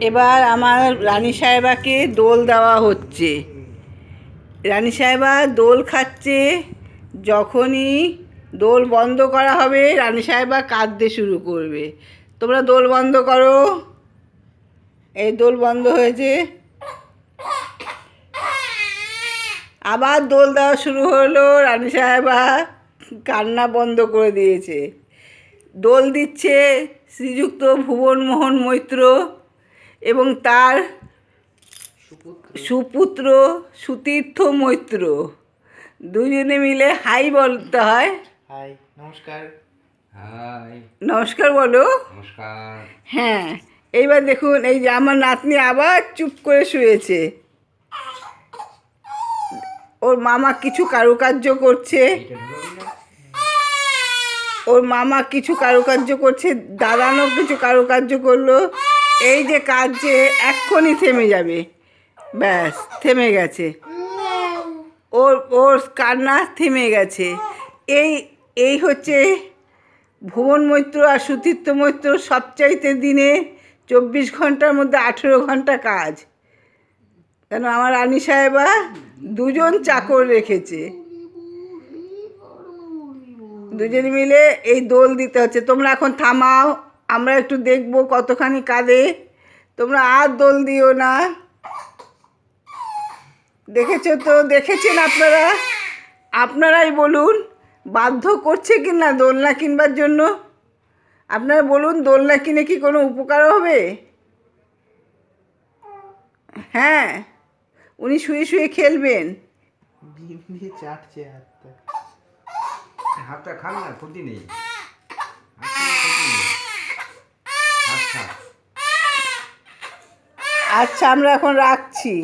এবার আমার রানী সাহেবাকে দোল দেওয়া হচ্ছে। রানী সাহেবা দোল খাচ্ছে। যখনই দোল বন্ধ করা হবে রানী সাহেবা কাঁদতে শুরু করবে। তোমরা দোল বন্ধ করো। এই দোল বন্ধ হয়েছে, আবার দোল দেওয়া শুরু হলো। রানী সাহেবা কান্না বন্ধ করে দিয়েছে। দোল দিচ্ছে শ্রীযুক্ত ভুবনমোহন মৈত্র এবং তার সুপুত্র সুতীর্থ মৈত্র। দুজনে মিলে হাই বলতে হয়। হাই, নমস্কার। হাই, নমস্কার বলো। নমস্কার। হ্যাঁ, এইবার দেখুন এই যে আমার নাতনি আবার চুপ করে শুয়েছে। ওর মামা কিছু কারুকার্য করছে। ওর মামা কিছু কারুকার্য করছে, দাদানও কিছু কারুকার্য করলো। এই যে কাজ যে এক্ষুনি থেমে যাবে। ব্যাস, থেমে গেছে। ওর ওর কান্না থেমে গেছে। এই এই হচ্ছে ভুবন মৈত্র আর সুতীর্থ মৈত্র সবচাইতে দিনে 24 ঘন্টার মধ্যে 18 ঘন্টা কাজ। কেন আমার রানী সাহেবা দুজন চাকর রেখেছে, দুজন মিলে এই দোল দিতে হচ্ছে। তোমরা এখন থামাও, আমরা একটু দেখবো কতখানি কাঁদে। তোমরা আর দোল দিও না। দেখেছো তো, দেখেছেন আপনারা? আপনারাই বলুন বাধ্য করছে কি না দোলনা কিনবার জন্য? আপনারা বলুন দোলনা কিনে কি কোনো উপকার হবে? হ্যাঁ, উনি শুয়ে শুয়ে খেলবেন। ডিম দিয়ে চাটছে হাতটা। হাতটা খান না, ক্ষতি নেই। আচ্ছা, আমরা এখন রাখছি।